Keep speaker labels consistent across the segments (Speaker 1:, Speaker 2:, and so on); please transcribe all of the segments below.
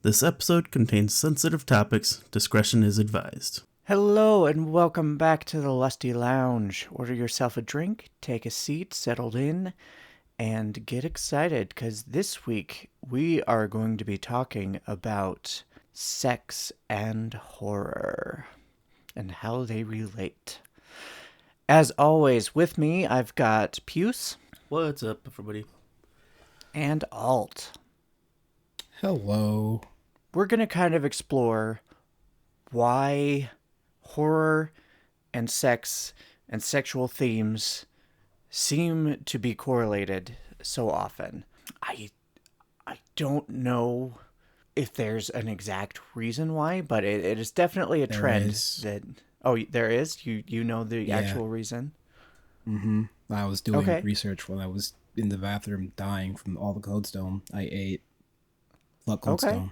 Speaker 1: This episode contains sensitive topics. Discretion is advised.
Speaker 2: Hello and welcome back to the Lusty Lounge. Order yourself a drink, take a seat, settled in, and get excited because this week we are going to be talking about sex and horror and how they relate. As always, with me I've got Puce
Speaker 1: What's up, everybody?
Speaker 2: and Alt.
Speaker 3: Hello.
Speaker 2: We're going to kind of explore why horror and sex and sexual themes seem to be correlated so often. I don't know if there's an exact reason why, but it is definitely a trend that... Oh, there is? You know the actual reason?
Speaker 3: Mm-hmm. I was doing research while I was in the bathroom dying from all the Codestone I ate. Fuck Codestone.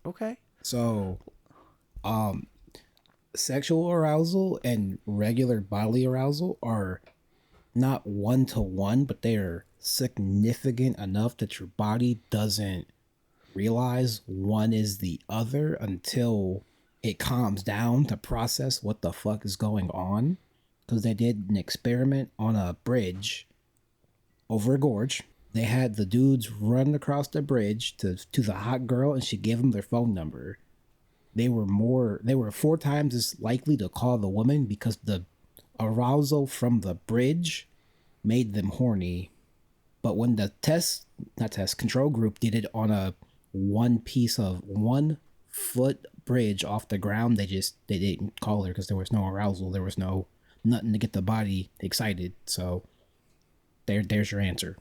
Speaker 2: Okay.
Speaker 3: So, sexual arousal and regular bodily arousal are not one-to-one, but they are significant enough that your body doesn't realize one is the other until it calms down to process what the fuck is going on. Because they did an experiment on a bridge over a gorge. They had the dudes run across the bridge to the hot girl, and she gave them their phone number. They were 4 times as likely to call the woman because the arousal from the bridge made them horny. But when the control group did it on a 1 foot bridge off the ground, they didn't call her because there was no arousal. There was nothing to get the body excited. So there's your answer.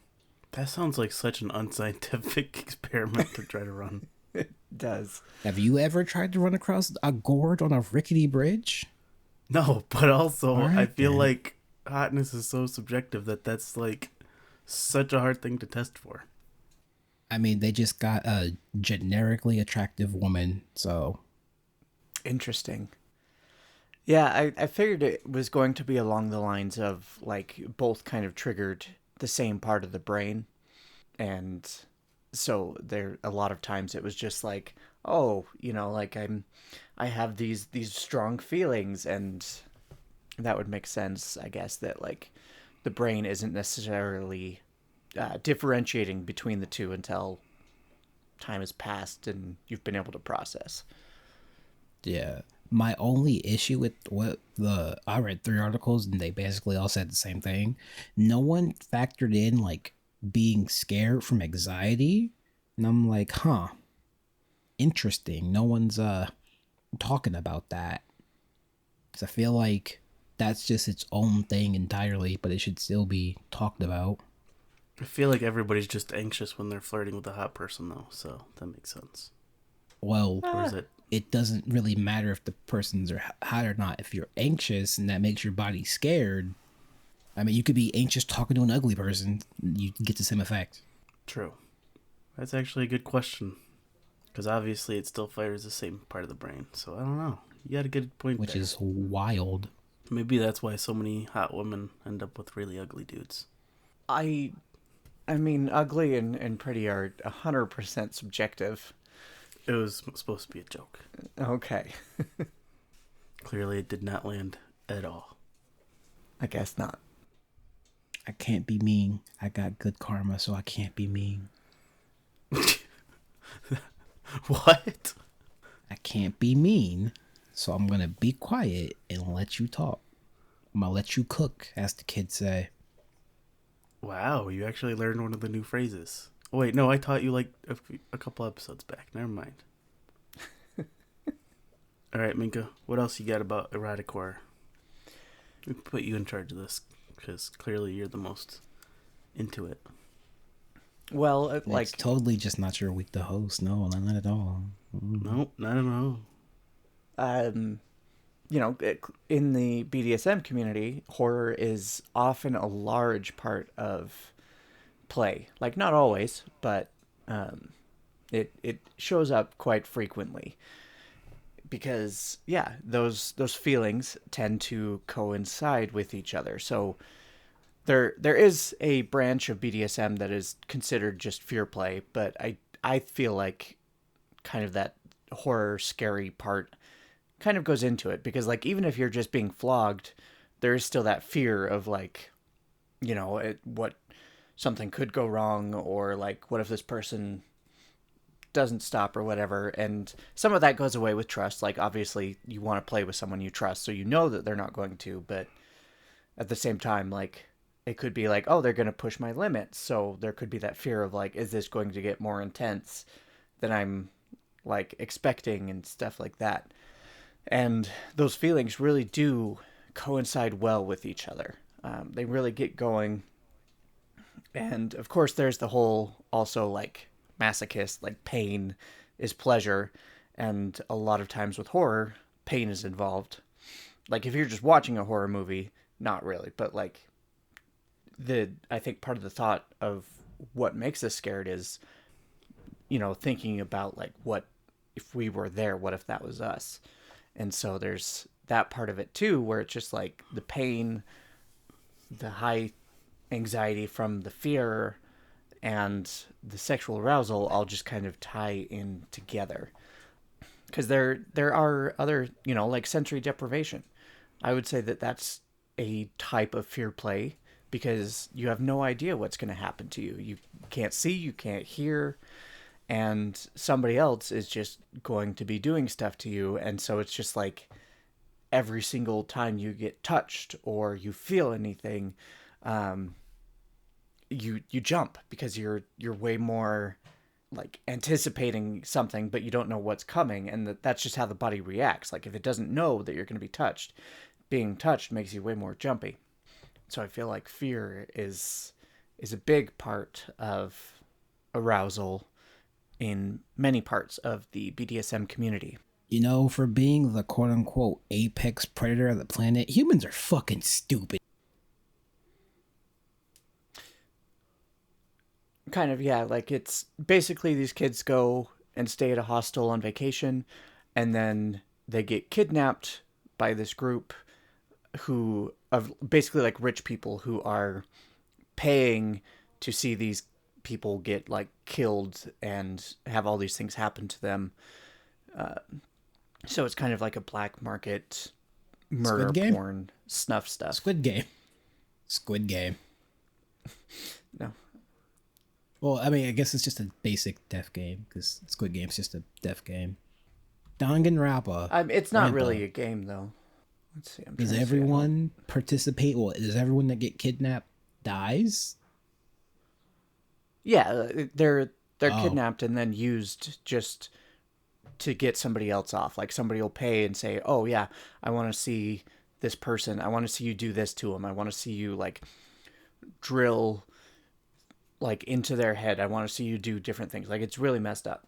Speaker 1: That sounds like such an unscientific experiment to try to run.
Speaker 2: It does.
Speaker 3: Have you ever tried to run across a gorge on a rickety bridge?
Speaker 1: No, but also
Speaker 3: Right,
Speaker 1: I feel
Speaker 3: then.
Speaker 1: like hotness is so subjective that's like such a hard thing to test for.
Speaker 3: I mean, they just got a generically attractive woman, so...
Speaker 2: Interesting. Yeah, I figured it was going to be along the lines of, like, both kind of triggered the same part of the brain. And so a lot of times it was just like, oh, like I have these strong feelings, and that would make sense, I guess, that, like, the brain isn't necessarily differentiating between the two until time has passed and you've been able to process.
Speaker 3: Yeah. My only issue with I read 3 articles and they basically all said the same thing. No one factored in, like, being scared from anxiety. And I'm like, interesting. No one's talking about that. Because I feel like that's just its own thing entirely, but it should still be talked about.
Speaker 1: I feel like everybody's just anxious when they're flirting with a hot person, though, so that makes sense.
Speaker 3: Well,
Speaker 1: Or is it?
Speaker 3: It doesn't really matter if the person's are hot or not. If you're anxious and that makes your body scared, I mean, you could be anxious talking to an ugly person. You get the same effect.
Speaker 1: True. That's actually a good question. Because obviously it still fires the same part of the brain. So I don't know. You got a good point
Speaker 3: Which
Speaker 1: there.
Speaker 3: is wild.
Speaker 1: Maybe that's why so many hot women end up with really ugly dudes.
Speaker 2: I mean, ugly and pretty are 100% subjective.
Speaker 1: It was supposed to be a joke.
Speaker 2: Okay.
Speaker 1: Clearly it did not land at all.
Speaker 2: I guess not.
Speaker 3: I can't be mean. I got good karma, so I can't be mean.
Speaker 1: What?
Speaker 3: I can't be mean, so I'm going to be quiet and let you talk. I'm going to let you cook, as the kids say.
Speaker 1: Wow, you actually learned one of the new phrases. Oh, wait, no, I taught you like a couple episodes back. Never mind. All right, Minka, what else you got about erotic horror? We put you in charge of this because clearly you're the most into it.
Speaker 2: Well,
Speaker 3: It's totally just not your week to host. No, not at all.
Speaker 1: Nope, not at all.
Speaker 2: in the BDSM community, horror is often a large part of play. Like, not always, but it shows up quite frequently. Because, yeah, those feelings tend to coincide with each other. So there is a branch of BDSM that is considered just fear play, but I feel like kind of that horror scary part kind of goes into it, because like even if you're just being flogged, there is still that fear of like, what something could go wrong, or like what if this person doesn't stop or whatever. And some of that goes away with trust. Like obviously you want to play with someone you trust, so you know that they're not going to, but at the same time, like it could be like, oh, they're going to push my limits, so there could be that fear of like, is this going to get more intense than I'm like expecting, and stuff like that. And those feelings really do coincide well with each other. They really get going. And of course, there's the whole also like masochist, like pain is pleasure. And a lot of times with horror, pain is involved. Like if you're just watching a horror movie, not really, but like I think part of the thought of what makes us scared is, thinking about like, what if we were there? What if that was us? And so there's that part of it too, where it's just like the pain, the high anxiety from the fear, and the sexual arousal all just kind of tie in together. Because there are other, like sensory deprivation. I would say that that's a type of fear play, because you have no idea what's going to happen to you. You can't see, you can't hear, and somebody else is just going to be doing stuff to you. And so it's just like every single time you get touched or you feel anything, you jump, because you're way more like anticipating something, but you don't know what's coming, and that's just how the body reacts. Like if it doesn't know that you're going to be touched, being touched makes you way more jumpy. So I feel like fear is a big part of arousal in many parts of the BDSM community.
Speaker 3: For being the quote unquote apex predator of the planet, humans are fucking stupid.
Speaker 2: Kind of, yeah. Like it's basically these kids go and stay at a hostel on vacation, and then they get kidnapped by this group who of basically like rich people who are paying to see these people get like killed and have all these things happen to them. So it's kind of like a black market murder porn snuff stuff.
Speaker 3: Squid Game.
Speaker 2: No.
Speaker 3: Well, I mean, I guess it's just a basic death game, because Squid Game's just a death game. Danganronpa.
Speaker 2: It's not really a game, though. Let's see.
Speaker 3: Does everyone participate? Well, does everyone that get kidnapped dies?
Speaker 2: Yeah, they're kidnapped and then used just to get somebody else off. Like somebody will pay and say, "Oh yeah, I want to see this person. I want to see you do this to them. I want to see you like drill like into their head. I want to see you do different things." Like it's really messed up.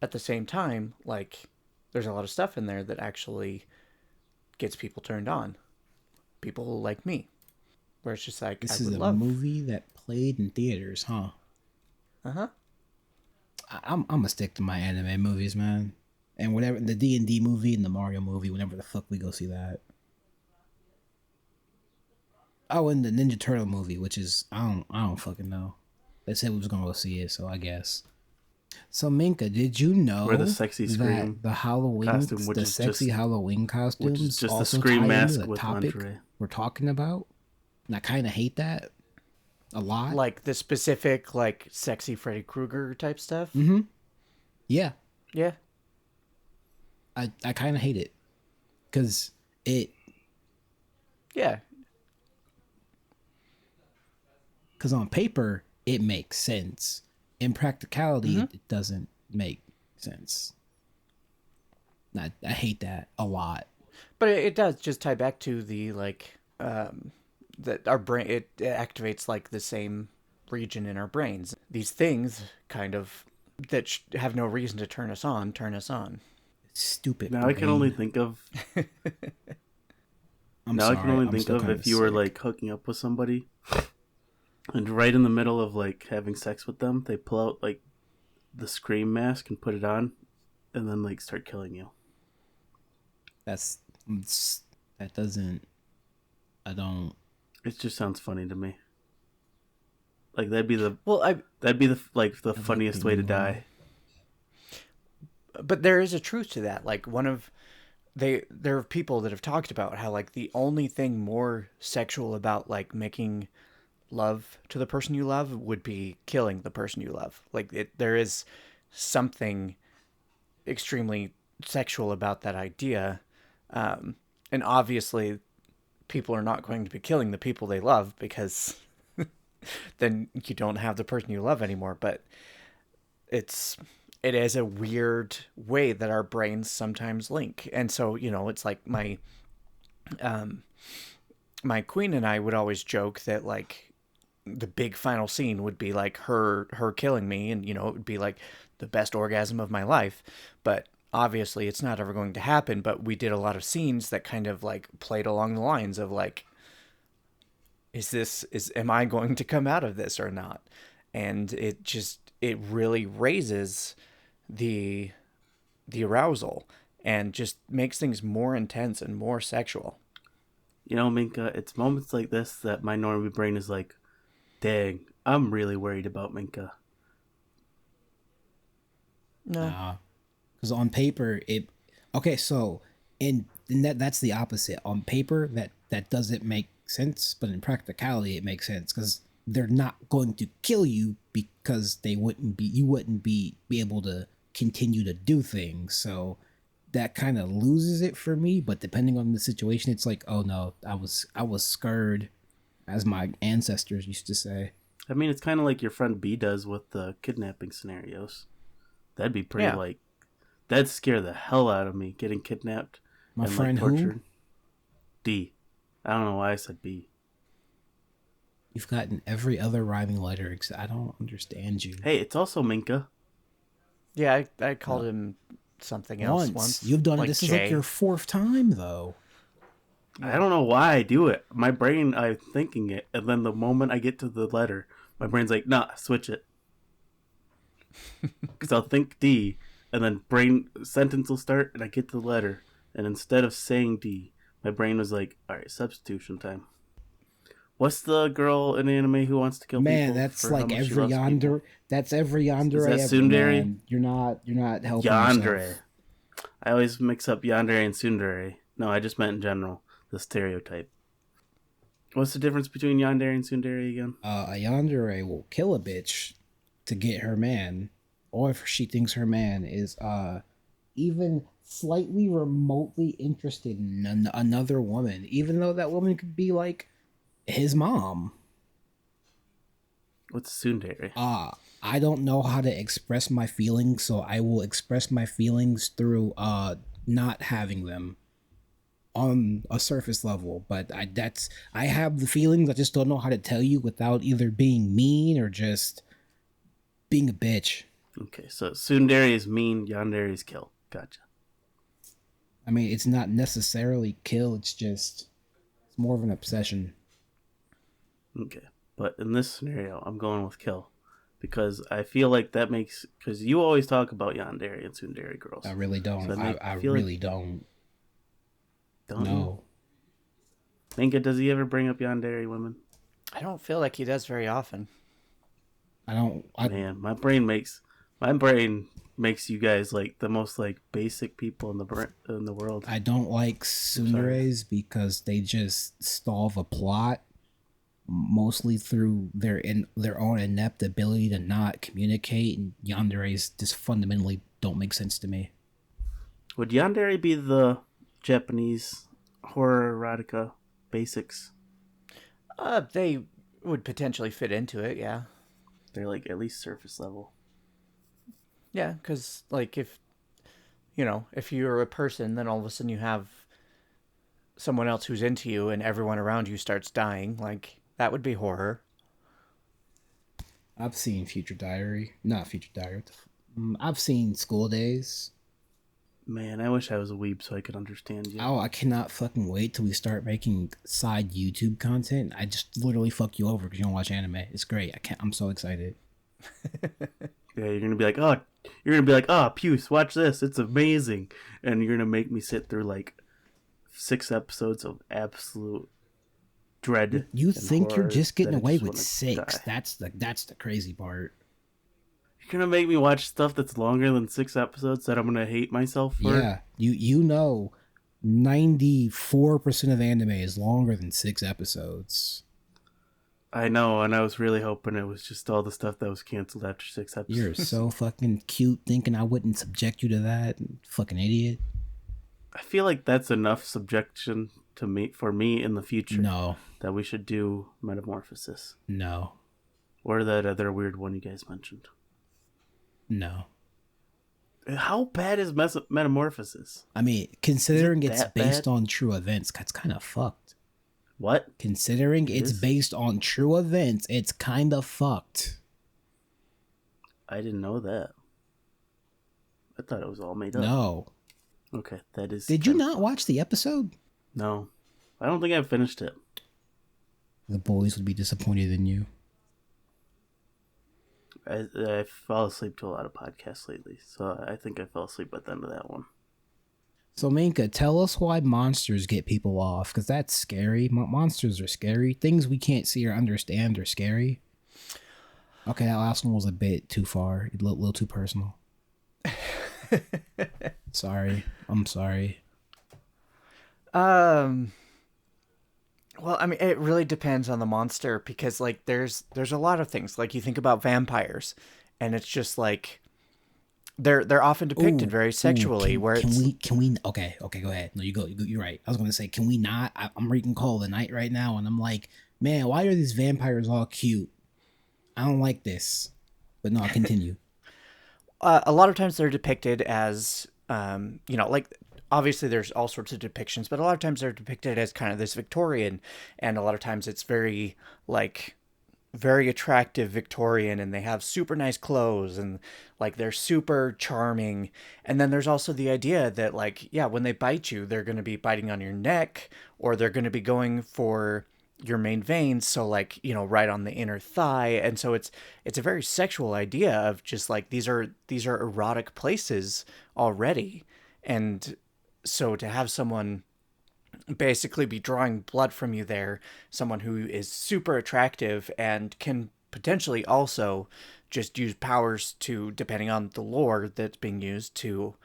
Speaker 2: At the same time, like there's a lot of stuff in there that actually gets people turned on. People like me. Where it's just like,
Speaker 3: this is a movie that played in theaters, huh?
Speaker 2: Uh-huh.
Speaker 3: I'm gonna stick to my anime movies, man. And whatever, the D&D movie and the Mario movie, whenever the fuck we go see that. Oh, and the Ninja Turtle movie, which is I don't fucking know. They said we was gonna go see it, so I guess. So Minka, did you know
Speaker 1: where the sexy Scream
Speaker 3: the Halloween
Speaker 1: costume, which
Speaker 3: the
Speaker 1: is
Speaker 3: sexy
Speaker 1: just,
Speaker 3: Halloween costumes
Speaker 1: which is just
Speaker 3: also
Speaker 1: a Scream
Speaker 3: tie
Speaker 1: mask
Speaker 3: into the
Speaker 1: with
Speaker 3: topic
Speaker 1: lingerie
Speaker 3: we're talking about? And I kind of hate that a lot.
Speaker 2: Like the specific like sexy Freddy Krueger type stuff.
Speaker 3: Mm-hmm. Yeah.
Speaker 2: Yeah.
Speaker 3: I kind of hate it because it.
Speaker 2: Yeah.
Speaker 3: Because on paper it makes sense. In practicality, it doesn't make sense. I hate that a lot.
Speaker 2: But it does just tie back to the like that our brain it activates like the same region in our brains. These things kind of that have no reason to turn us on.
Speaker 3: Stupid.
Speaker 1: Now
Speaker 3: brain.
Speaker 1: I can only think of. I can only think of if you were like hooking up with somebody, and right in the middle of like having sex with them, they pull out like the Scream mask and put it on, and then like start killing you.
Speaker 3: That doesn't. I don't.
Speaker 1: It just sounds funny to me. Like that'd be the
Speaker 2: well,
Speaker 1: that'd be the funniest way to die.
Speaker 2: but there is a truth to that. Like there are people that have talked about how like the only thing more sexual about like making love to the person you love would be killing the person you love. Like there is something extremely sexual about that idea. And obviously people are not going to be killing the people they love because then you don't have the person you love anymore. But it is a weird way that our brains sometimes link. And so, it's like my queen and I would always joke that like the big final scene would be like her killing me, and it would be like the best orgasm of my life. But obviously it's not ever going to happen. But we did a lot of scenes that kind of like played along the lines of like, am I going to come out of this or not? And it really raises the arousal and just makes things more intense and more sexual.
Speaker 1: Minka, it's moments like this that my normie brain is like, dang, I'm really worried about Minka.
Speaker 2: No.
Speaker 3: Because on paper, so in that's the opposite. On paper, that doesn't make sense, but in practicality, it makes sense because they're not going to kill you because you wouldn't be able to continue to do things. So that kind of loses it for me. But depending on the situation, it's like, oh no, I was scared, as my ancestors used to say.
Speaker 1: I mean, it's kind of like your friend B does with the kidnapping scenarios. That'd be pretty that'd scare the hell out of me, getting kidnapped.
Speaker 3: My friend tortured. Who?
Speaker 1: D. I don't know why I said B.
Speaker 3: You've gotten every other rhyming letter except I don't understand you.
Speaker 1: Hey, it's also Minka.
Speaker 2: Yeah, I called him something else once.
Speaker 3: You've done
Speaker 2: like
Speaker 3: it. This
Speaker 2: Jay.
Speaker 3: Is like your fourth time, though.
Speaker 1: I don't know why I do it. My brain, I'm thinking it, and then the moment I get to the letter, my brain's like, nah, switch it. Because I'll think D, and then sentence will start, and I get to the letter, and instead of saying D, my brain was like, all right, substitution time. What's the girl in anime who wants to kill people?
Speaker 3: Man, that's like every yandere. That's every yandere.
Speaker 1: Is that tsundere?
Speaker 3: Man. You're not helping
Speaker 1: yandere.
Speaker 3: Yourself.
Speaker 1: I always mix up yandere and tsundere. No, I just meant in general, the stereotype. What's the difference between yandere and tsundere again?
Speaker 3: A yandere will kill a bitch to get her man, or if she thinks her man is even slightly remotely interested in another woman, even though that woman could be like his mom.
Speaker 1: What's tsundere?
Speaker 3: I don't know how to express my feelings, so I will express my feelings through not having them on a surface level. But I have the feelings, I just don't know how to tell you without either being mean or just being a bitch.
Speaker 1: Okay, so tsundere is mean, yandere is kill. Gotcha.
Speaker 3: I mean, it's not necessarily kill, it's more of an obsession.
Speaker 1: Okay, but in this scenario, I'm going with kill. Because I feel like that makes... Because you always talk about yandere and tsundere girls.
Speaker 3: I really don't. So I really don't.
Speaker 1: Don't
Speaker 3: no.
Speaker 1: You? Minka, does he ever bring up yandere women?
Speaker 2: I don't feel like he does very often.
Speaker 1: Man, my brain makes you guys like the most like basic people in the world.
Speaker 3: I don't like tsunderes because they just stall the plot, mostly through their own inept ability to not communicate, and yanderes just fundamentally don't make sense to me.
Speaker 1: Would yandere be the Japanese horror erotica basics?
Speaker 2: They would potentially fit into it, yeah.
Speaker 1: They're like at least surface level.
Speaker 2: Yeah, because like if you're a person, then all of a sudden you have someone else who's into you and everyone around you starts dying, like that would be horror.
Speaker 3: I've seen I've seen School Days.
Speaker 1: Man, I wish I was a weeb so I could understand you.
Speaker 3: Oh, I cannot fucking wait till we start making side YouTube content. I just literally fuck you over because you don't watch anime. It's great. I'm so excited.
Speaker 1: Yeah, you're gonna be like, Puce, watch this. It's amazing. And you're gonna make me sit through like 6 episodes of absolute dread.
Speaker 3: You think you're just getting away with 6? Die. That's the crazy part.
Speaker 1: You're gonna make me watch stuff that's longer than 6 episodes that I'm gonna hate myself for?
Speaker 3: Yeah, you know, 94% of anime is longer than 6 episodes.
Speaker 1: I know, and I was really hoping it was just all the stuff that was canceled after 6 episodes.
Speaker 3: You're so fucking cute thinking I wouldn't subject you to that, fucking idiot.
Speaker 1: I feel like that's enough subjection to me for me in the future.
Speaker 3: No.
Speaker 1: That we should do Metamorphosis.
Speaker 3: No.
Speaker 1: Or that other weird one you guys mentioned.
Speaker 3: No.
Speaker 1: How bad is Metamorphosis?
Speaker 3: I mean, considering it's based
Speaker 1: bad?
Speaker 3: on true events, that's kind of fucked.
Speaker 1: What?
Speaker 3: Considering it's based on true events, it's kind of fucked.
Speaker 1: I didn't know that. I thought it was all made up.
Speaker 3: No.
Speaker 1: Okay, that is...
Speaker 3: Did you not watch the episode?
Speaker 1: No. I don't think I finished it.
Speaker 3: The boys would be disappointed in you.
Speaker 1: I fall asleep to a lot of podcasts lately, so I think I fell asleep at the end of that one.
Speaker 3: So, Minka, tell us why monsters get people off, because that's scary. Monsters are scary. Things we can't see or understand are scary. Okay, that last one was a bit too far, a little too personal. Sorry. I'm sorry.
Speaker 2: Well, I mean, it really depends on the monster because, like, there's a lot of things. Like, you think about vampires, and it's just like they're often depicted very sexually.
Speaker 3: Can we? Okay, go ahead. No, you go. You're right. I was gonna say, can we not? I'm reading Call of the Night right now, and I'm like, man, why are these vampires all cute? I don't like this. But no, continue.
Speaker 2: A lot of times they're depicted as, like, obviously there's all sorts of depictions, but a lot of times they're depicted as kind of this Victorian, and a lot of times it's very, like, very attractive Victorian, and they have super nice clothes, and, like, they're super charming. And then there's also the idea that, like, yeah, when they bite you, they're going to be biting on your neck, or they're going to be going for your main veins, so, like, right on the inner thigh. And so it's a very sexual idea of just like these are erotic places already. And so to have someone basically be drawing blood from you there, someone who is super attractive and can potentially also just use powers to, depending on the lore that's being used, to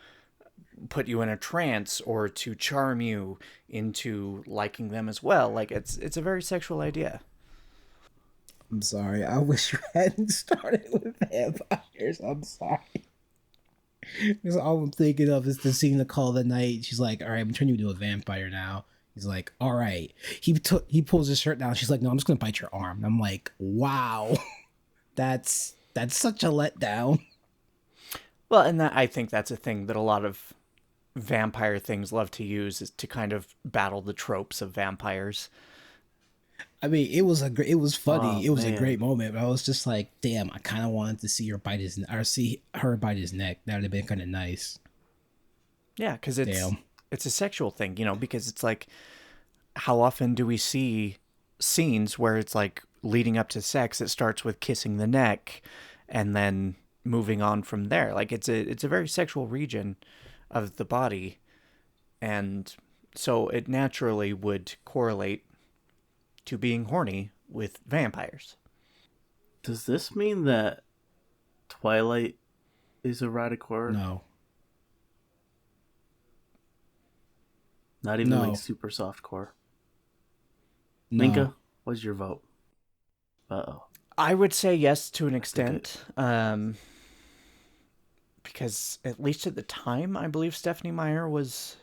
Speaker 2: put you in a trance or to charm you into liking them as well. Like, it's a very sexual idea.
Speaker 3: I'm sorry. I wish you hadn't started with vampires. I'm sorry. Because all I'm thinking of is the scene of Call of the Night. She's like, all right, I'm turning you into a vampire now. He's like, all right. He pulls his shirt down. She's like, no, I'm just going to bite your arm. And I'm like, wow. That's such a letdown.
Speaker 2: Well, and I think that's a thing that a lot of vampire things love to use, is to kind of battle the tropes of vampires.
Speaker 3: I mean, it was funny.
Speaker 1: Oh,
Speaker 3: it was
Speaker 1: man.
Speaker 3: a great moment. But I was just like, damn, I kind of wanted to see her bite his neck. That would have been kind of nice.
Speaker 2: Yeah, because it's a sexual thing, because it's like, how often do we see scenes where it's like leading up to sex? It starts with kissing the neck, and then moving on from there. Like, it's a very sexual region of the body, and so it naturally would correlate to being horny with vampires.
Speaker 1: Does this mean that Twilight is erotic horror?
Speaker 3: No.
Speaker 1: Not even like super softcore. No. Minka, what's your vote? Uh-oh.
Speaker 2: I would say yes to an extent. Because at least at the time, I believe Stephenie Meyer was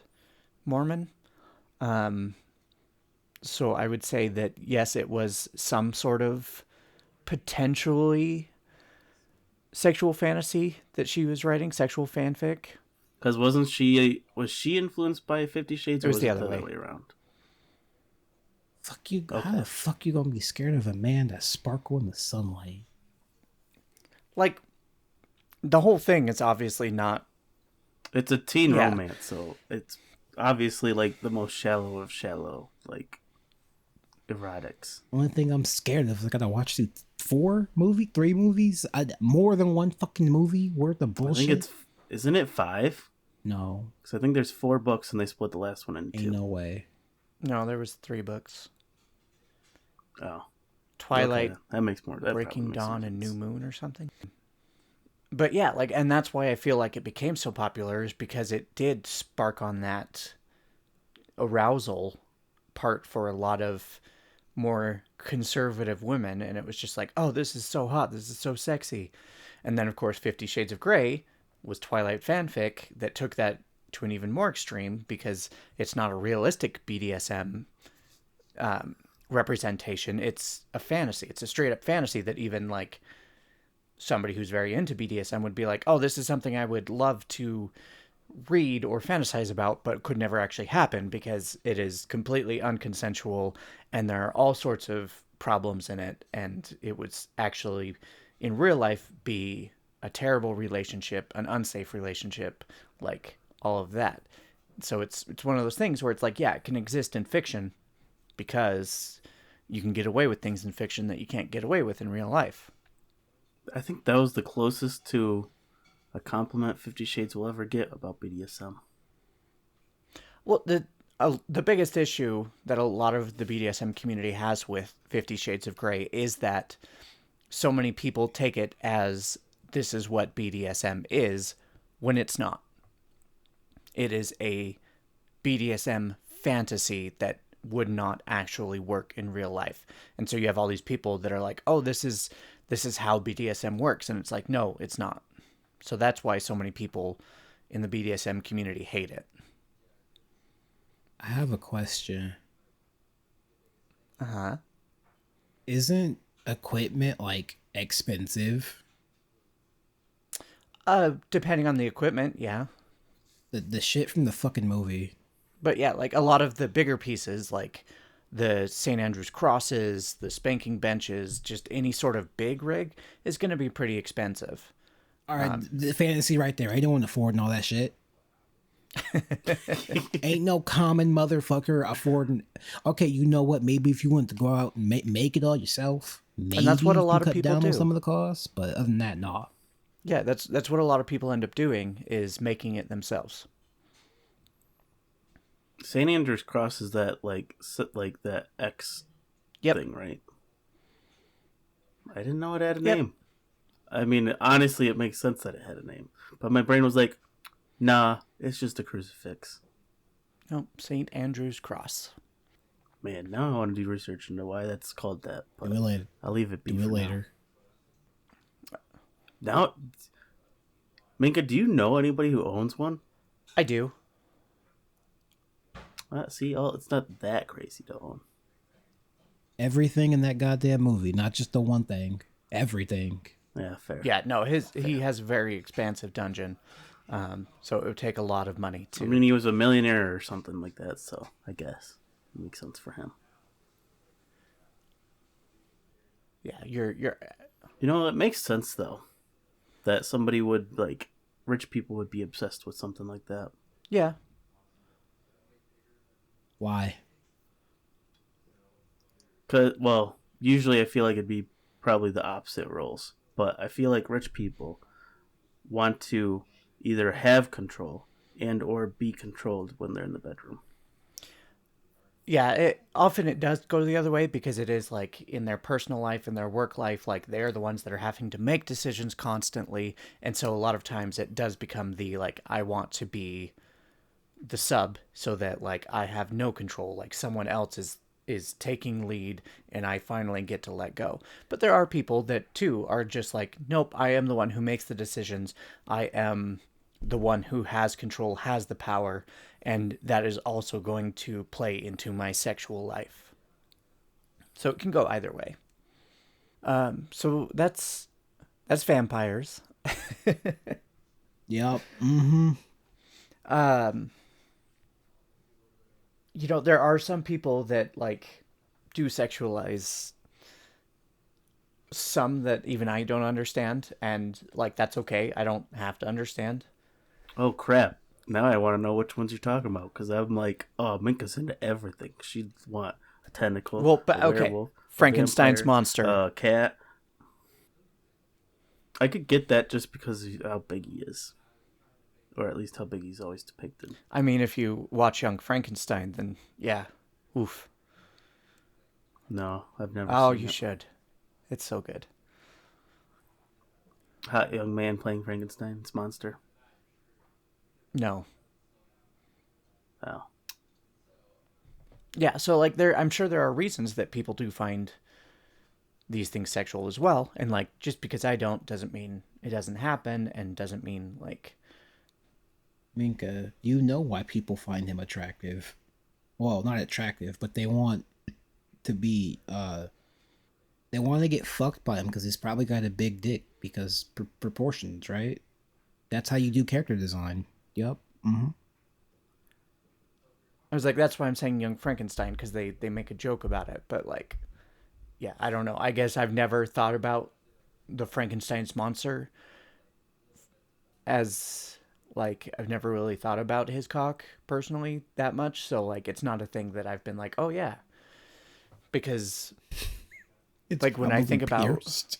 Speaker 2: Mormon. So I would say that, yes, it was some sort of potentially sexual fantasy that she was writing, sexual fanfic.
Speaker 1: Because was she influenced by 50 Shades, or was it the other way around?
Speaker 3: Fuck you. Okay. How the fuck you gonna be scared of a man that sparkle in the sunlight?
Speaker 2: Like, the whole thing is obviously not...
Speaker 1: It's a teen romance, so it's obviously like the most shallow of shallow, like, erotics.
Speaker 3: Only thing I'm scared of is I gotta watch through 3 movies, more than one fucking movie worth of bullshit.
Speaker 1: Isn't it 5?
Speaker 3: No,
Speaker 1: because I think there's 4 books and they split the last one into 2.
Speaker 3: Ain't no way.
Speaker 2: No, there was 3 books.
Speaker 1: Oh,
Speaker 2: Twilight,
Speaker 1: that makes more. That
Speaker 2: Breaking Dawn, and New Moon or something. But yeah, like, and that's why I feel like it became so popular, is because it did spark on that arousal part for a lot of more conservative women. And it was just like, oh, this is so hot, this is so sexy. And then, of course, 50 Shades of Grey was Twilight fanfic that took that to an even more extreme, because it's not a realistic BDSM representation. It's a fantasy. It's a straight up fantasy that even like somebody who's very into BDSM would be like, oh, this is something I would love to read or fantasize about, but could never actually happen because it is completely unconsensual and there are all sorts of problems in it. And it would actually, in real life, be a terrible relationship, an unsafe relationship, like all of that. So it's one of those things where it's like, yeah, it can exist in fiction because you can get away with things in fiction that you can't get away with in real life.
Speaker 1: I think that was the closest to a compliment 50 Shades will ever get about BDSM.
Speaker 2: Well, the biggest issue that a lot of the BDSM community has with 50 Shades of Grey is that so many people take it as this is what BDSM is, when it's not. It is a BDSM fantasy that would not actually work in real life. And so you have all these people that are like, oh, this is how BDSM works. And it's like, no, it's not. So that's why so many people in the BDSM community hate it.
Speaker 3: I have a question.
Speaker 2: Uh-huh.
Speaker 3: Isn't equipment like expensive?
Speaker 2: Depending on the equipment, yeah.
Speaker 3: The shit from the fucking movie.
Speaker 2: But yeah, like a lot of the bigger pieces, like the St. Andrew's crosses, the spanking benches, just any sort of big rig is going to be pretty expensive.
Speaker 3: All right, the fantasy right there. I don't afford all that shit. Ain't no common motherfucker affording. Okay, you know what? Maybe if you want to go out and make it all yourself, maybe
Speaker 2: and that's what a lot of
Speaker 3: cut
Speaker 2: people
Speaker 3: down
Speaker 2: do.
Speaker 3: on some of the costs. But other than that, nah.
Speaker 2: Yeah, that's what a lot of people end up doing, is making it themselves.
Speaker 1: St. Andrew's Cross is that like that X thing, right? I didn't know it had a name. I mean, honestly, it makes sense that it had a name. But my brain was like, nah, it's just a crucifix.
Speaker 2: No, St. Andrew's Cross.
Speaker 1: Man, now I want to do research into why that's called that. But
Speaker 3: do it later.
Speaker 1: I'll leave it be
Speaker 3: do
Speaker 1: for
Speaker 3: it later.
Speaker 1: Now, Minka, do you know anybody who owns one?
Speaker 2: I do.
Speaker 1: See, it's not that crazy to own.
Speaker 3: Everything in that goddamn movie, not just the one thing. Everything.
Speaker 1: Yeah, fair.
Speaker 2: Yeah, no, he has a very expansive dungeon, so it would take a lot of money to.
Speaker 1: I mean, he was a millionaire or something like that, so I guess it makes sense for him.
Speaker 2: Yeah, you're.
Speaker 1: You know, it makes sense though, that somebody would rich people would be obsessed with something like that.
Speaker 2: Yeah.
Speaker 3: Why?
Speaker 1: Well, usually I feel like it'd be probably the opposite roles. But I feel like rich people want to either have control and or be controlled when they're in the bedroom.
Speaker 2: Yeah, often it does go the other way, because it is like in their personal life and their work life, like they're the ones that are having to make decisions constantly. And so a lot of times it does become the like, I want to be the sub so that like I have no control, like someone else is taking lead and I finally get to let go. But there are people that too are just like, nope, I am the one who makes the decisions. I am the one who has control, has the power, and that is also going to play into my sexual life. So it can go either way. So that's vampires.
Speaker 3: Yep. Mm-hmm.
Speaker 2: You know, there are some people that like do sexualize some that even I don't understand, and like that's okay. I don't have to understand.
Speaker 1: Oh crap! Now I want to know which ones you're talking about, because I'm like, oh, Minka's into everything. She'd want a tentacle.
Speaker 2: Well, but okay,
Speaker 1: werewolf,
Speaker 2: Frankenstein's
Speaker 1: vampire,
Speaker 2: monster.
Speaker 1: Cat. I could get that just because of how big he is, or at least how big he's always depicted.
Speaker 2: I mean, if you watch Young Frankenstein, then yeah, oof.
Speaker 1: No, I've never.
Speaker 2: Oh,
Speaker 1: seen
Speaker 2: you
Speaker 1: it.
Speaker 2: should. It's so good.
Speaker 1: hot young man playing Frankenstein's monster?
Speaker 2: No.
Speaker 1: Oh.
Speaker 2: Yeah, so like I'm sure there are reasons that people do find these things sexual as well, and like just because I don't doesn't mean it doesn't happen, and doesn't mean like
Speaker 3: Minka, you know why people find him attractive. Well, not attractive, but they want to be they want to get fucked by him because he's probably got a big dick because proportions, right? That's how you do character design. Yep. Mm-hmm.
Speaker 2: I was like, that's why I'm saying Young Frankenstein, because they make a joke about it. But like, yeah, I don't know. I guess I've never thought about the Frankenstein's monster as like, I've never really thought about his cock personally that much. So like, it's not a thing that I've been like, oh yeah, because
Speaker 3: It's
Speaker 2: like when I think
Speaker 3: pierced.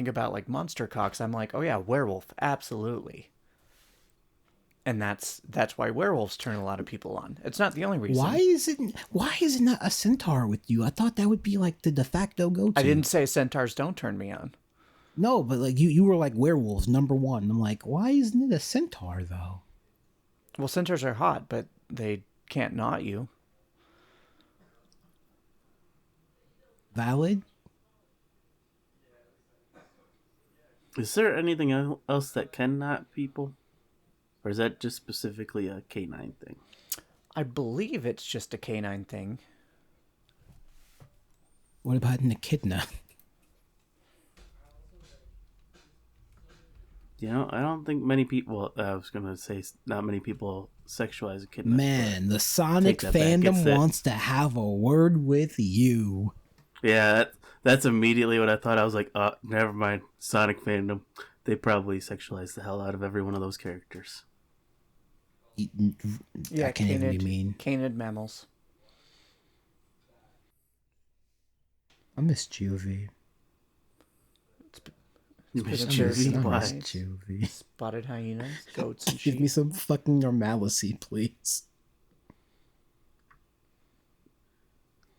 Speaker 2: about like monster cocks, I'm like, oh yeah, werewolf, absolutely. And that's why werewolves turn a lot of people on. It's not the only reason.
Speaker 3: Why is it not a centaur with you? I thought that would be like the de facto go-to.
Speaker 2: I didn't say centaurs don't turn me on.
Speaker 3: No, but like you were like werewolves number one. I'm like, why isn't it a centaur though?
Speaker 2: Well, centaurs are hot, but they can't knot you.
Speaker 3: Valid.
Speaker 1: Is there anything else that can knot people? Or is that just specifically a canine thing?
Speaker 2: I believe it's just a canine thing.
Speaker 3: What about an echidna?
Speaker 1: You know, I don't think many people... I was going to say not many people sexualize echidnas.
Speaker 3: Man, the Sonic fandom wants to have a word with you.
Speaker 1: Yeah, that's immediately what I thought. I was like, oh, never mind. Sonic fandom. They probably sexualize the hell out of every one of those characters.
Speaker 2: Yeah,
Speaker 3: that can't even be mean.
Speaker 2: Canid mammals.
Speaker 3: I miss Juvie.
Speaker 1: You miss
Speaker 3: Juvie?
Speaker 1: Juvie? Why?
Speaker 3: Juvie.
Speaker 2: Spotted hyenas, goats, and sheep.
Speaker 3: Give me some fucking normalcy, please.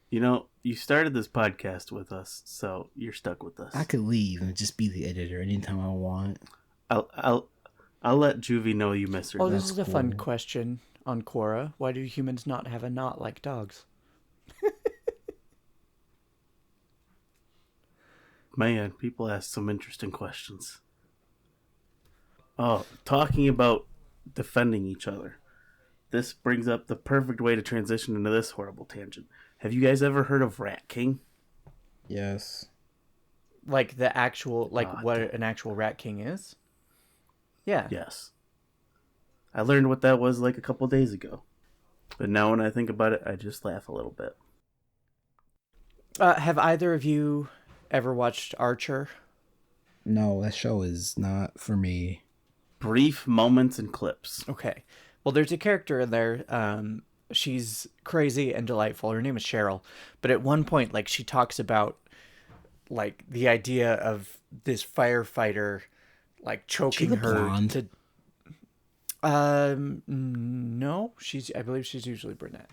Speaker 1: You know, you started this podcast with us, so you're stuck with us.
Speaker 3: I could leave and just be the editor anytime I want.
Speaker 1: I'll let Juvie know you miss her.
Speaker 2: Oh, this is a fun question on Quora. Why do humans not have a knot like dogs?
Speaker 1: Man, people ask some interesting questions. Oh, talking about defending each other. This brings up the perfect way to transition into this horrible tangent. Have you guys ever heard of Rat King?
Speaker 3: Yes.
Speaker 2: Like the actual, what an actual Rat King is? Yeah.
Speaker 1: Yes. I learned what that was like a couple days ago. But now when I think about it, I just laugh a little bit.
Speaker 2: Have either of you ever watched Archer?
Speaker 3: No, that show is not for me.
Speaker 1: Brief moments and clips.
Speaker 2: Okay. Well, there's a character in there. She's crazy and delightful. Her name is Cheryl. But at one point, like, she talks about, like, the idea of this firefighter, like, choking her
Speaker 3: blonde?
Speaker 2: to... No. I believe she's usually brunette.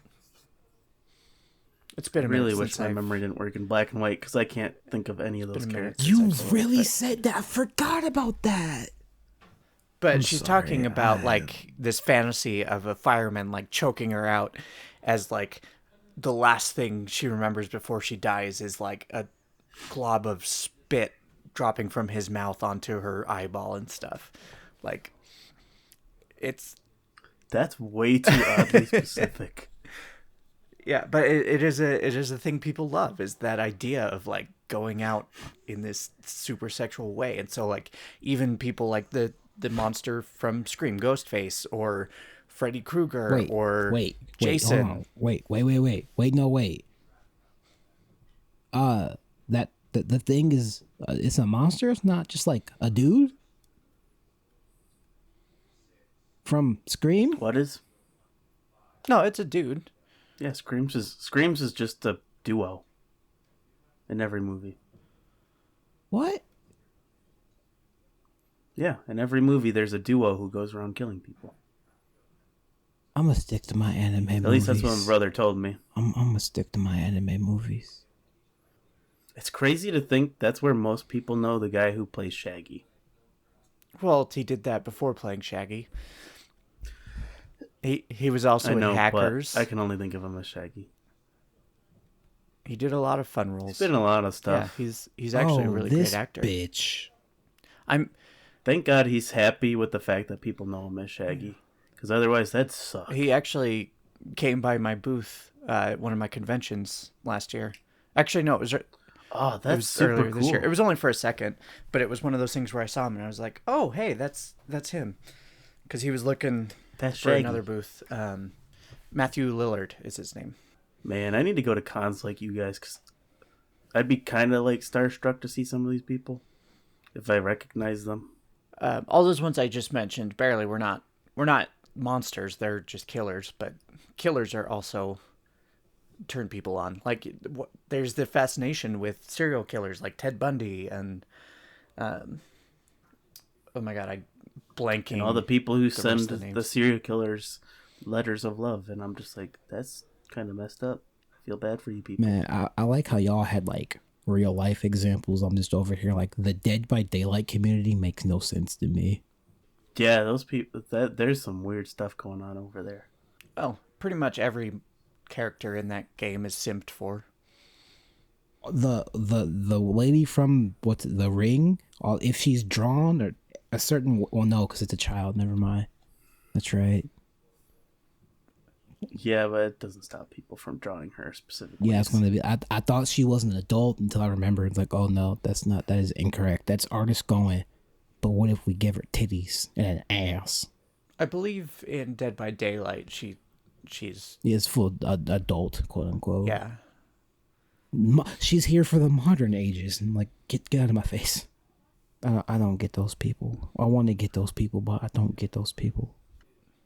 Speaker 2: It's been a minute.
Speaker 1: I really wish my memory didn't work in black and white, because I can't think of any of those characters.
Speaker 3: You really said that? I forgot about that.
Speaker 2: But she's talking about, like, this fantasy of a fireman, like, choking her out as, like, the last thing she remembers before she dies is, like, a glob of spit dropping from his mouth onto her eyeball and stuff. Like, it's...
Speaker 1: That's way too oddly specific.
Speaker 2: Yeah, but it is a thing people love, is that idea of, like, going out in this super sexual way. And so, like, even people like the monster from Scream, Ghostface, or Freddy Krueger, or Jason.
Speaker 3: Hold on. Wait. That the thing is, it's a monster. It's not just like a dude from Scream.
Speaker 1: What is?
Speaker 2: No, it's a dude.
Speaker 1: Yeah, Screams is just a duo in every movie.
Speaker 3: What?
Speaker 1: Yeah, in every movie there's a duo who goes around killing people.
Speaker 3: I'm gonna stick to my anime movies.
Speaker 1: At least that's what my brother told me.
Speaker 3: I'm gonna stick to my anime movies.
Speaker 1: It's crazy to think that's where most people know the guy who plays Shaggy.
Speaker 2: Well, he did that before playing Shaggy. He was also in Hackers.
Speaker 1: But I can only think of him as Shaggy.
Speaker 2: He did a lot of fun roles.
Speaker 1: He's been in a lot of stuff.
Speaker 2: Yeah, he's actually a really great actor.
Speaker 3: Bitch.
Speaker 1: Thank God he's happy with the fact that people know him as Shaggy, because otherwise that'd suck.
Speaker 2: He actually came by my booth at one of my conventions last year. Actually, no, it was.
Speaker 1: Oh, that's super cool.
Speaker 2: This year. It was only for a second, but it was one of those things where I saw him and I was like, "Oh, hey, that's him," because he was looking for another booth. Matthew Lillard is his name.
Speaker 1: Man, I need to go to cons like you guys, because I'd be kind of like starstruck to see some of these people if I recognize them.
Speaker 2: All those ones I just mentioned, barely. We're not monsters. They're just killers, but killers are also turn people on. Like, there's the fascination with serial killers like Ted Bundy and oh my god, I blanking.
Speaker 1: And all the people who send the serial killers letters of love, and I'm just like, that's kind of messed up. I feel bad for you people.
Speaker 3: Man, I like how y'all had like real life examples. I'm just over here like the Dead by Daylight community makes no sense to me.
Speaker 1: Yeah, those people, there's some weird stuff going on over there.
Speaker 2: Oh, pretty much every character in that game is simped for.
Speaker 3: The lady from The Ring, if she's drawn or a certain, well, no, because it's a child. Never mind. That's right.
Speaker 1: Yeah, but it doesn't stop people from drawing her specifically.
Speaker 3: Yeah, it's gonna be. I thought she was an adult until I remembered. Like, oh no, that is incorrect. That's artist going. But what if we give her titties and an ass?
Speaker 2: I believe in Dead by Daylight, she's
Speaker 3: full adult, quote unquote.
Speaker 2: Yeah.
Speaker 3: She's here for the modern ages, and like, get out of my face. I don't get those people. I want to get those people, but I don't get those people.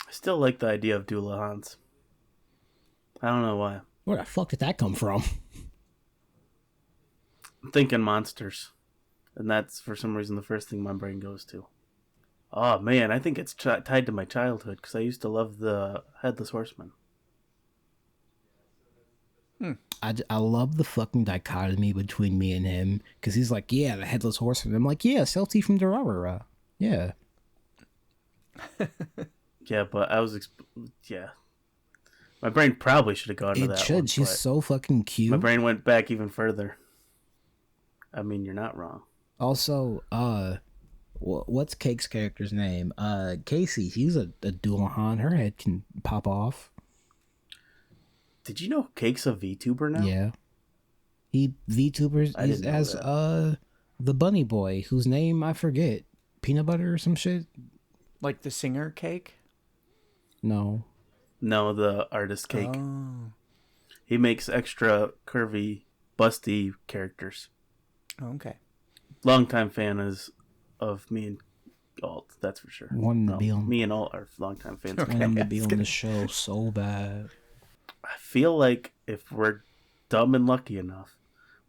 Speaker 1: I still like the idea of Doolahans. I don't know why.
Speaker 3: Where the fuck did that come from?
Speaker 1: I'm thinking monsters. And that's, for some reason, the first thing my brain goes to. Oh, man, I think it's tied to my childhood, because I used to love the Headless Horseman.
Speaker 3: I love the fucking dichotomy between me and him, because he's like, yeah, the Headless Horseman. I'm like, yeah, Celty from Durarara. Yeah.
Speaker 1: Yeah, but I was... yeah. My brain probably should have gone to that one. It should.
Speaker 3: She's so fucking cute.
Speaker 1: My brain went back even further. I mean, you're not wrong.
Speaker 3: Also, what's Cake's character's name? Casey. He's a Doolahan. Her head can pop off.
Speaker 1: Did you know Cake's a VTuber now?
Speaker 3: Yeah. He VTubers as the bunny boy, whose name I forget. Peanut Butter or some shit?
Speaker 2: Like the singer Cake?
Speaker 3: No.
Speaker 1: No, the artist Cake.
Speaker 2: Oh.
Speaker 1: He makes extra curvy, busty characters.
Speaker 2: Okay.
Speaker 1: Longtime fan of me and Alt, that's for sure. Me and Alt are longtime fans.
Speaker 3: Okay. Want him to be on the show so bad.
Speaker 1: I feel like if we're dumb and lucky enough,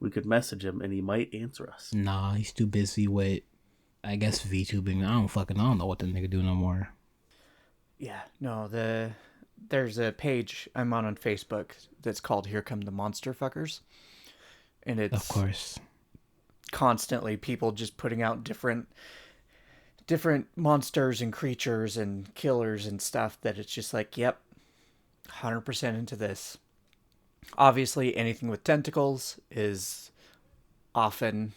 Speaker 1: we could message him and he might answer us.
Speaker 3: Nah, he's too busy with, I guess, VTubing. I don't know what the nigga do no more.
Speaker 2: Yeah, no, there's a page I'm on Facebook that's called Here Come the Monster Fuckers. And it's...
Speaker 3: Of course.
Speaker 2: Constantly people just putting out different monsters and creatures and killers and stuff that it's just like, yep, 100% into this. Obviously, anything with tentacles is often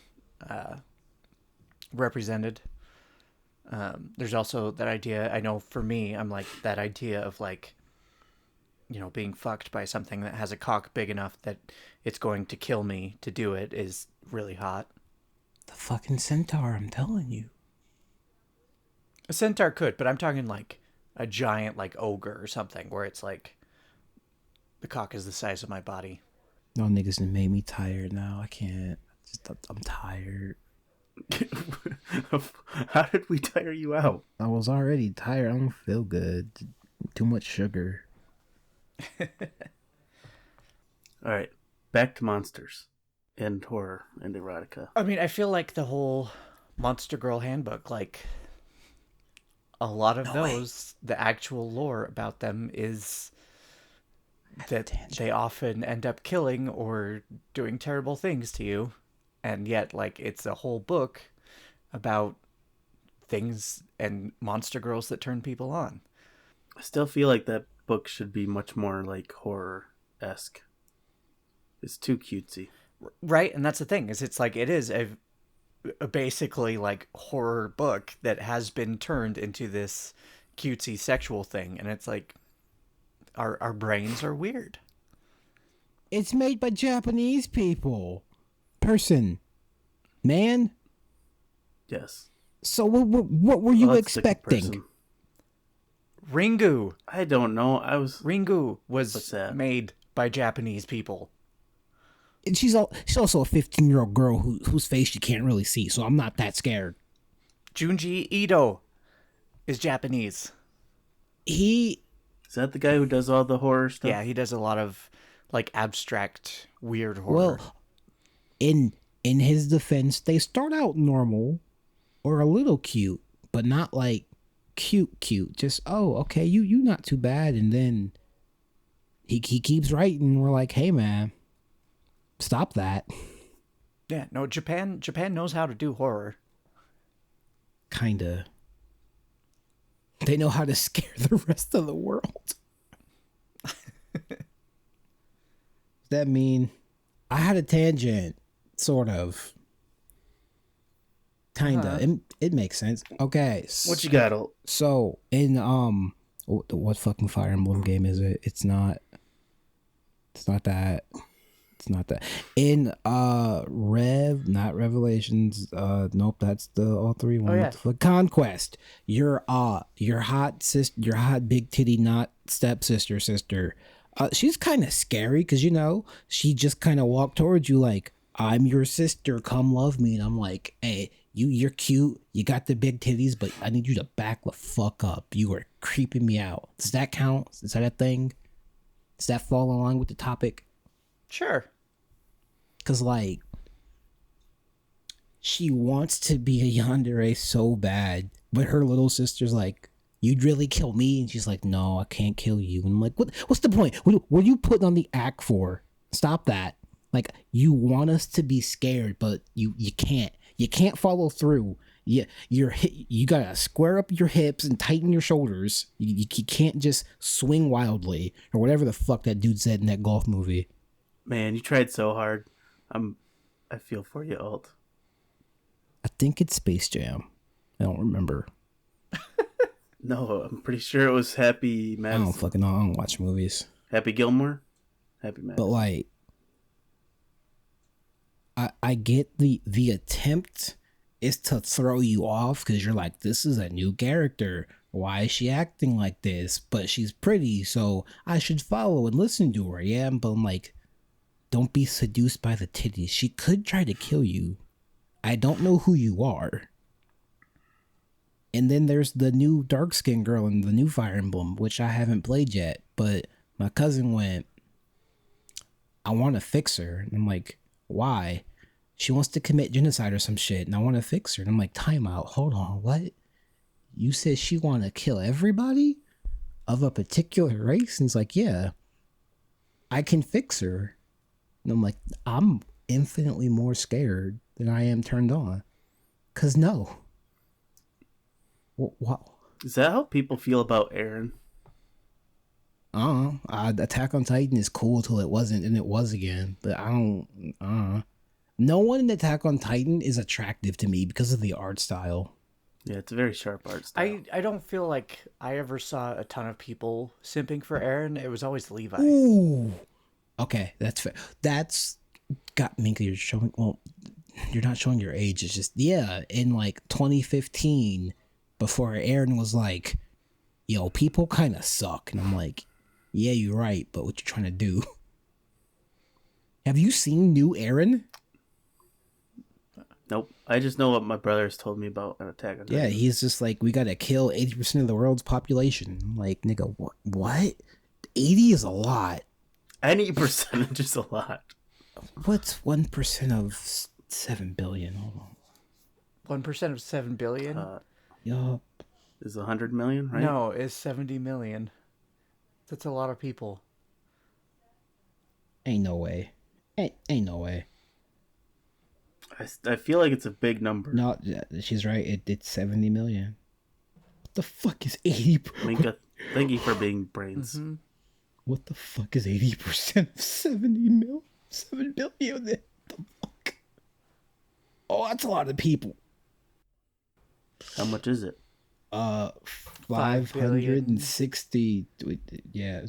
Speaker 2: represented. There's also that idea, I know for me, I'm like, that idea of like, you know, being fucked by something that has a cock big enough that it's going to kill me to do it is really hot.
Speaker 3: The fucking centaur, I'm telling you.
Speaker 2: A centaur could, but I'm talking like a giant like ogre or something where it's like the cock is the size of my body.
Speaker 3: No, niggas done made me tired now. I can't. I'm tired.
Speaker 1: How did we tire you out?
Speaker 3: I was already tired. I don't feel good. Too much sugar.
Speaker 1: Alright, back to monsters and horror and erotica.
Speaker 2: I mean, I feel like the whole Monster Girl handbook, like a lot of the actual lore about them is that they often end up killing or doing terrible things to you. And yet, like, it's a whole book about things and monster girls that turn people on.
Speaker 1: I still feel like that book should be much more like horror-esque. It's too cutesy.
Speaker 2: Right, and that's the thing, is it's like it is a basically like horror book that has been turned into this cutesy sexual thing, and it's like our brains are weird.
Speaker 3: It's made by Japanese people. Man.
Speaker 1: Yes.
Speaker 3: So what were you expecting?
Speaker 2: Ringu.
Speaker 1: I don't know.
Speaker 2: Ringu was made by Japanese people.
Speaker 3: And she's also a 15-year-old girl whose face you can't really see, so I'm not that scared.
Speaker 2: Junji Ito is Japanese.
Speaker 1: Is that the guy who does all the horror stuff?
Speaker 2: Yeah, he does a lot of like abstract, weird horror.
Speaker 3: Well, in his defense, they start out normal or a little cute, but not like cute. Just, oh, okay, you not too bad, and then he keeps writing. We're like, hey man, stop that.
Speaker 2: Yeah, no, Japan knows how to do horror.
Speaker 3: Kinda. They know how to scare the rest of the world. Does that mean I had a tangent? Sort of. Kinda. It makes sense. Okay.
Speaker 1: What you got?
Speaker 3: So in what fucking Fire Emblem game is it? It's not that. It's not that. In not Revelations, nope, that's the all three one.
Speaker 2: Oh, yeah.
Speaker 3: For Conquest, your hot big titty not stepsister sister. She's kind of scary because she just kind of walked towards you like, I'm your sister, come love me, and I'm like, hey, you're cute, you got the big titties, but I need you to back the fuck up. You are creeping me out. Does that count? Is that a thing? Does that fall in line with the topic?
Speaker 2: Sure.
Speaker 3: Because, like, she wants to be a yandere so bad, but her little sister's like, you'd really kill me? And she's like, no, I can't kill you. And I'm like, what's the point? What are you putting on the act for? Stop that. Like, you want us to be scared, but you can't. You can't follow through. You gotta square up your hips and tighten your shoulders. You can't just swing wildly, or whatever the fuck that dude said in that golf movie.
Speaker 1: Man, you tried so hard. I feel for you, Alt.
Speaker 3: I think it's Space Jam. I don't remember.
Speaker 1: No, I'm pretty sure it was Happy Madison.
Speaker 3: I don't fucking know. I don't watch movies.
Speaker 1: Happy Gilmore? Happy Madison.
Speaker 3: But like, I get the attempt is to throw you off because you're like, this is a new character. Why is she acting like this? But she's pretty, so I should follow and listen to her. Yeah, but I'm like, don't be seduced by the titties. She could try to kill you. I don't know who you are. And then there's the new dark-skinned girl in the new Fire Emblem, which I haven't played yet. But my cousin went, I want to fix her. And I'm like, why? She wants to commit genocide or some shit, and I want to fix her. And I'm like, time out. Hold on. What? You said she want to kill everybody of a particular race? And he's like, yeah, I can fix her. And I'm like, I'm infinitely more scared than I am turned on. Because no. What?
Speaker 1: Is that how people feel about Aaron?
Speaker 3: Attack on Titan is cool till it wasn't, and it was again. But I don't. No one in Attack on Titan is attractive to me because of the art style.
Speaker 1: Yeah, it's a very sharp art style.
Speaker 2: I don't feel like I ever saw a ton of people simping for Aaron. It was always Levi.
Speaker 3: Ooh. Okay, that's fair. That's got me. You're showing. Well, you're not showing your age. It's just in like 2015, before Aaron was like, "Yo, people kind of suck," and I'm like, "Yeah, you're right, but what you trying to do?" Have you seen new Aaron?
Speaker 1: Nope. I just know what my brothers told me about an Attack on Titan.
Speaker 3: Yeah, he's just like, we gotta kill 80% of the world's population. I'm like, nigga, what? 80 is a lot.
Speaker 1: Any percentage is a lot.
Speaker 3: What's 1% of 7 billion? Hold
Speaker 2: on. 1% of 7 billion?
Speaker 3: Yup.
Speaker 1: Is 100 million, right?
Speaker 2: No, it's 70 million. That's a lot of people.
Speaker 3: Ain't no way. Ain't no way.
Speaker 1: I feel like it's a big number.
Speaker 3: No, she's right. It's 70 million. What the fuck is 80?
Speaker 1: Minka, thank you for being brains.
Speaker 2: Mm-hmm.
Speaker 3: What the fuck is 80% of 70 mil? 7 billion? What the fuck? Oh, that's a lot of people.
Speaker 1: How much is it?
Speaker 3: 560. Yeah,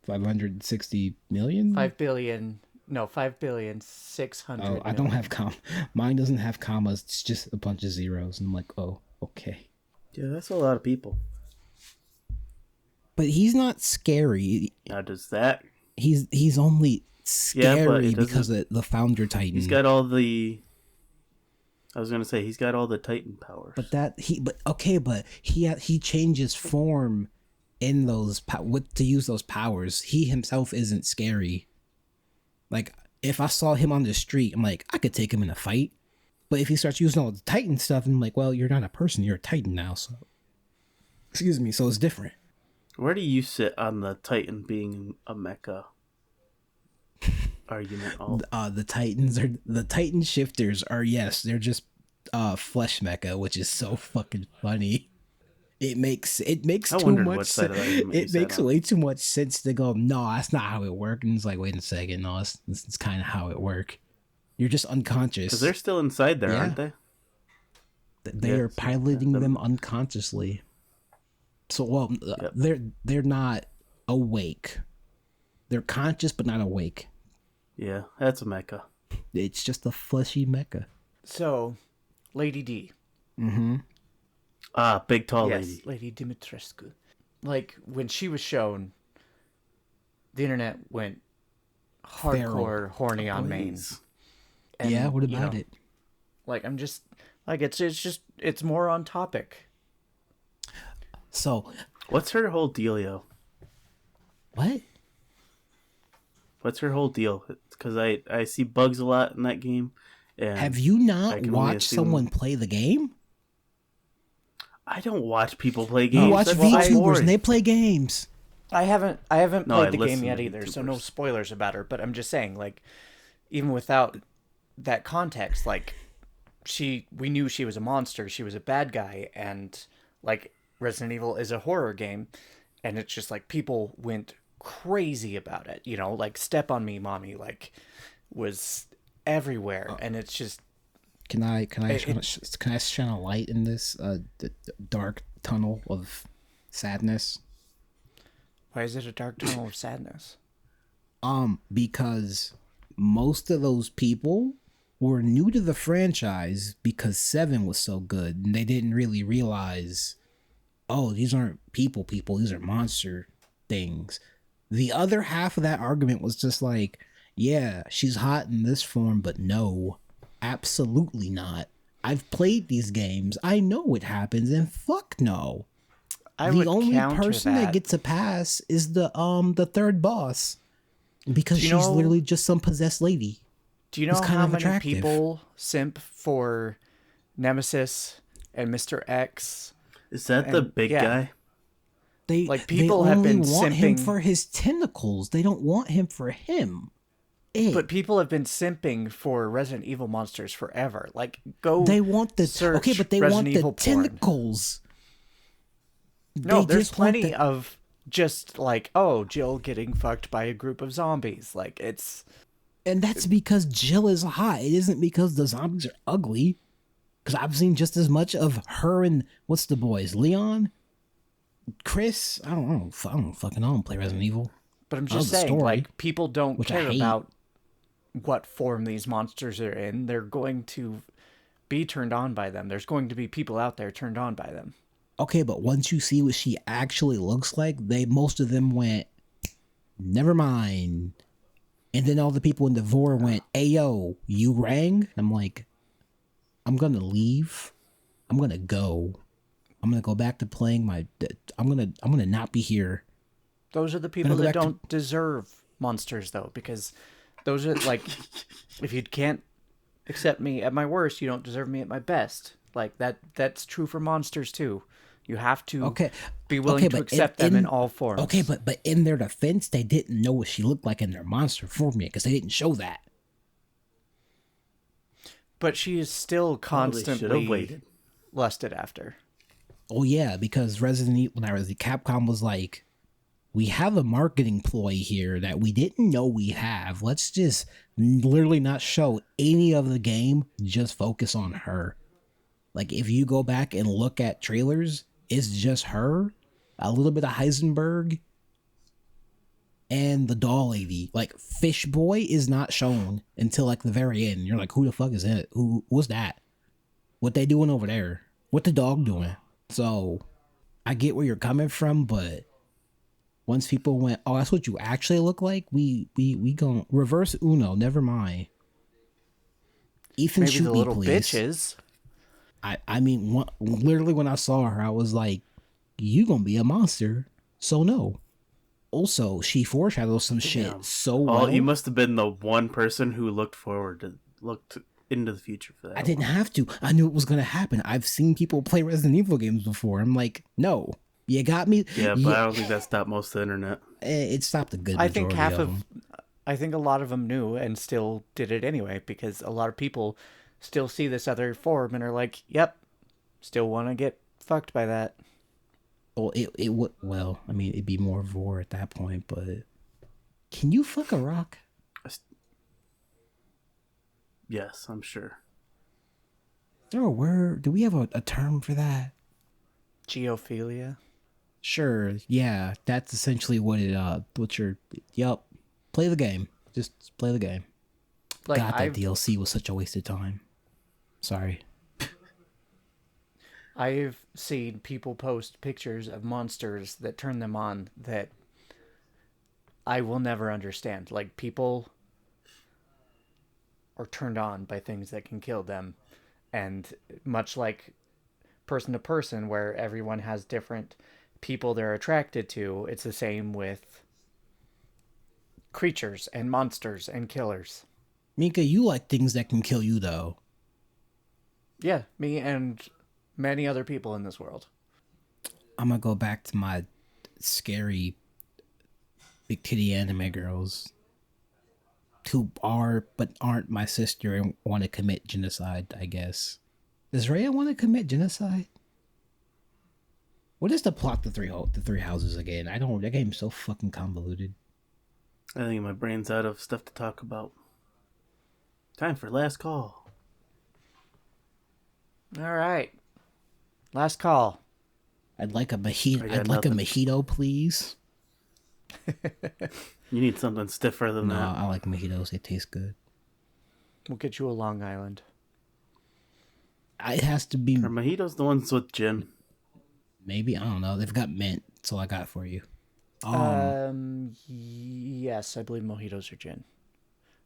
Speaker 3: 560 million.
Speaker 2: 5 billion. No, 5,600,000,000.
Speaker 3: Oh, I don't have mine doesn't have commas. It's just a bunch of zeros. And I'm like, oh, okay.
Speaker 1: Yeah, that's a lot of people.
Speaker 3: But he's not scary.
Speaker 1: Now does that?
Speaker 3: He's only scary because of the founder Titan.
Speaker 1: He's got all the. I was gonna say he's got all the Titan powers.
Speaker 3: But he changes form in those to use those powers. He himself isn't scary. Like if I saw him on the street, I'm like, I could take him in a fight. But if he starts using all the Titan stuff, I'm like, well, you're not a person, you're a Titan now. So, excuse me. So it's different.
Speaker 1: Where do you sit on the Titan being a mecha argument?
Speaker 3: The Titan shifters are, yes, they're just flesh mecha, which is so fucking funny. It makes too much. It makes way too much sense to go, no, that's not how it works. And it's like, wait a second, no, it's kind of how it works. You're just unconscious.
Speaker 1: Because they're still inside there, aren't they?
Speaker 3: They are piloting them unconsciously. So, well, they're not awake. They're conscious but not awake.
Speaker 1: Yeah, that's a mecha.
Speaker 3: It's just a fleshy mecha.
Speaker 2: So, Lady D.
Speaker 3: Mm-hmm.
Speaker 1: Ah, big tall
Speaker 2: yes,
Speaker 1: lady.
Speaker 2: Lady Dimitrescu. Like, when she was shown, the internet went hardcore horny on mains. And,
Speaker 3: yeah, what about it?
Speaker 2: Like, I'm just... Like, it's more on topic.
Speaker 3: So...
Speaker 1: What's her whole dealio?
Speaker 3: What?
Speaker 1: What's her whole deal? Because I see bugs a lot in that game. And
Speaker 3: have you not watched someone play the game?
Speaker 1: I don't watch people play games.
Speaker 3: You watch VTubers and they play games.
Speaker 2: I haven't played the game yet either, so no spoilers about her. But I'm just saying, like, even without that context, like, we knew she was a monster, she was a bad guy, and like Resident Evil is a horror game, and it's just like people went crazy about it. You know, like Step on Me, Mommy, like was everywhere, and it's just. Can I
Speaker 3: shine a light in this dark tunnel of sadness?
Speaker 2: Why is it a dark tunnel of sadness?
Speaker 3: Because most of those people were new to the franchise because 7 was so good, and they didn't really realize, oh, these aren't people, these are monster things. The other half of that argument was just like, yeah, she's hot in this form, but no. Absolutely not. I've played these games. I know what happens, and fuck no. The only person that gets a pass is the third boss, because she's literally just some possessed lady.
Speaker 2: Do you know how many people simp for Nemesis and Mr. X?
Speaker 1: Is that the big guy?
Speaker 2: People have been
Speaker 3: want
Speaker 2: simping
Speaker 3: him for his tentacles. They don't want him for him.
Speaker 2: But people have been simping for Resident Evil monsters forever. Like, go.
Speaker 3: They want the
Speaker 2: search
Speaker 3: but they
Speaker 2: Resident
Speaker 3: want
Speaker 2: Evil
Speaker 3: the tentacles.
Speaker 2: No, there's plenty of just like, oh, Jill getting fucked by a group of zombies. Like, it's.
Speaker 3: And that's because Jill is hot. It isn't because the zombies are ugly. Because I've seen just as much of her and what's the boys, Leon, Chris. I don't fucking know. I don't play Resident Evil.
Speaker 2: But I'm just saying, like, people don't care about what form these monsters are in. They're going to be turned on by them. There's going to be people out there turned on by them.
Speaker 3: Okay, but once you see what she actually looks like, most of them went, never mind. And then all the people in the Vor went, "Ayo, you rang?" I'm like, I'm gonna leave. I'm gonna go. I'm gonna go back to playing my. I'm gonna not be here.
Speaker 2: Those are the people that don't deserve monsters, though, because those are like, if you can't accept me at my worst, you don't deserve me at my best. Like that's true for monsters too. You have to be willing to accept them in all forms.
Speaker 3: Okay, but in their defense, they didn't know what she looked like in their monster form yet because they didn't show that.
Speaker 2: But she is still constantly
Speaker 1: waited.
Speaker 2: lusted after.
Speaker 3: Oh yeah, because Resident Evil, Capcom was like, we have a marketing ploy here that we didn't know we have. Let's just literally not show any of the game, just focus on her. Like, if you go back and look at trailers, it's just her, a little bit of Heisenberg, and the doll lady. Like, Fish Boy is not shown until, like, the very end. You're like, who the fuck is it? What's that? What they doing over there? What the dog doing? So, I get where you're coming from, but once people went, oh, that's what you actually look like, we gon' reverse Uno, never mind. Ethan,
Speaker 2: Maybe
Speaker 3: shoot
Speaker 2: the
Speaker 3: me,
Speaker 2: little
Speaker 3: please.
Speaker 2: bitches.
Speaker 3: I mean, literally when I saw her, I was like, you gonna be a monster, so no. Also, she foreshadows some shit so well.
Speaker 1: Oh, you must have been the one person who looked into the future for that.
Speaker 3: I didn't have to. I knew it was gonna happen. I've seen people play Resident Evil games before. I'm like, no, you got me.
Speaker 1: Yeah, but I don't think that stopped most of the internet.
Speaker 3: It stopped a good majority of them.
Speaker 2: I think a lot of them knew and still did it anyway, because a lot of people still see this other form and are like, yep, still want to get fucked by that.
Speaker 3: Well, it would. Well, I mean, it'd be more vor at that point. But can you fuck a rock?
Speaker 1: Yes, I'm sure.
Speaker 3: Is there a word? Do we have a term for that?
Speaker 2: Geophilia.
Speaker 3: Sure. Yeah, that's essentially what it. Yep. Play the game. Just play the game.
Speaker 2: Like,
Speaker 3: God, that DLC was such a waste of time. Sorry.
Speaker 2: I've seen people post pictures of monsters that turn them on that I will never understand. Like, people are turned on by things that can kill them. And much like person to person, where everyone has different people they're attracted to, it's the same with creatures and monsters and killers.
Speaker 3: Mika, you like things that can kill you, though.
Speaker 2: Yeah, me and many other people in this world.
Speaker 3: I'm gonna go back to my scary big titty anime girls who are but aren't my sister and want to commit genocide, I guess. Does Rhea want to commit genocide? What is the plot to the three houses again? I don't. That game's so fucking convoluted.
Speaker 1: I think my brain's out of stuff to talk about. Time for last call.
Speaker 2: All right. Last call.
Speaker 3: I'd like a mojito. I'd like a mojito, please.
Speaker 1: You need something stiffer than that.
Speaker 3: No, I like mojitos. They taste good.
Speaker 2: We'll get you a Long Island.
Speaker 3: It has to be.
Speaker 1: Are mojitos the ones with gin?
Speaker 3: Maybe, I don't know. They've got mint. That's all I got for you.
Speaker 2: Yes, I believe mojitos are gin.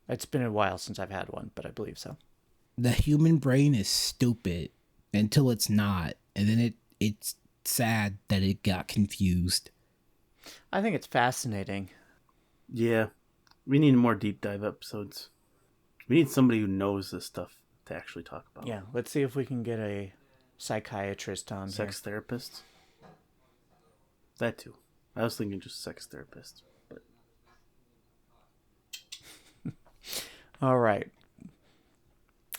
Speaker 2: It's been a while since I've had one, but I believe so.
Speaker 3: The human brain is stupid until it's not, and then it's sad that it got confused.
Speaker 2: I think it's fascinating.
Speaker 1: Yeah, we need more deep dive episodes. We need somebody who knows this stuff to actually talk about.
Speaker 2: Yeah, let's see if we can get a psychiatrist on
Speaker 1: Sex therapist? That too. I was thinking just sex therapist. But
Speaker 2: All right.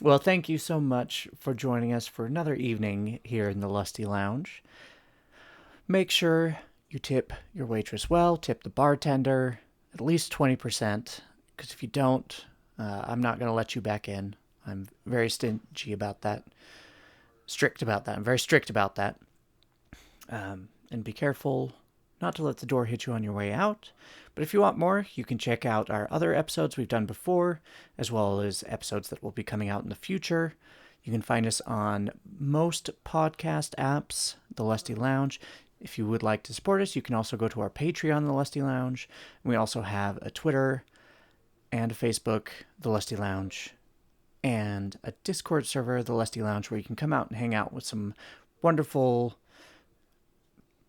Speaker 2: Well, thank you so much for joining us for another evening here in the Lusty Lounge. Make sure you tip your waitress well, tip the bartender at least 20%, because if you don't, I'm not going to let you back in. I'm very stingy about that. I'm very strict about that. And be careful not to let the door hit you on your way out. But if you want more, you can check out our other episodes we've done before, as well as episodes that will be coming out in the future. You can find us on most podcast apps, The Lusty Lounge. If you would like to support us, you can also go to our Patreon, The Lusty Lounge. We also have a Twitter and a Facebook, The Lusty Lounge, and a Discord server, The Lusty Lounge, where you can come out and hang out with some wonderful,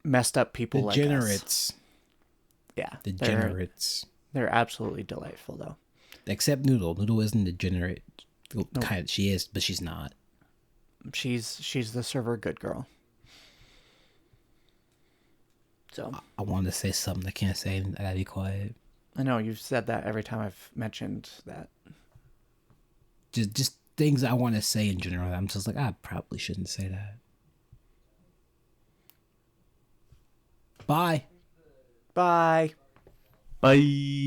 Speaker 2: messed up people like us.
Speaker 3: Degenerates.
Speaker 2: Yeah.
Speaker 3: Degenerates.
Speaker 2: They're absolutely delightful, though.
Speaker 3: Except Noodle. Noodle isn't degenerate. Well, nope. Kind of, she is, but she's not.
Speaker 2: She's the server good girl. So
Speaker 3: I want to say something I can't say. I gotta be quiet.
Speaker 2: I know you've said that every time I've mentioned that.
Speaker 3: Just things I want to say in general. I'm just like, I probably shouldn't say that. Bye.
Speaker 2: Bye.
Speaker 1: Bye.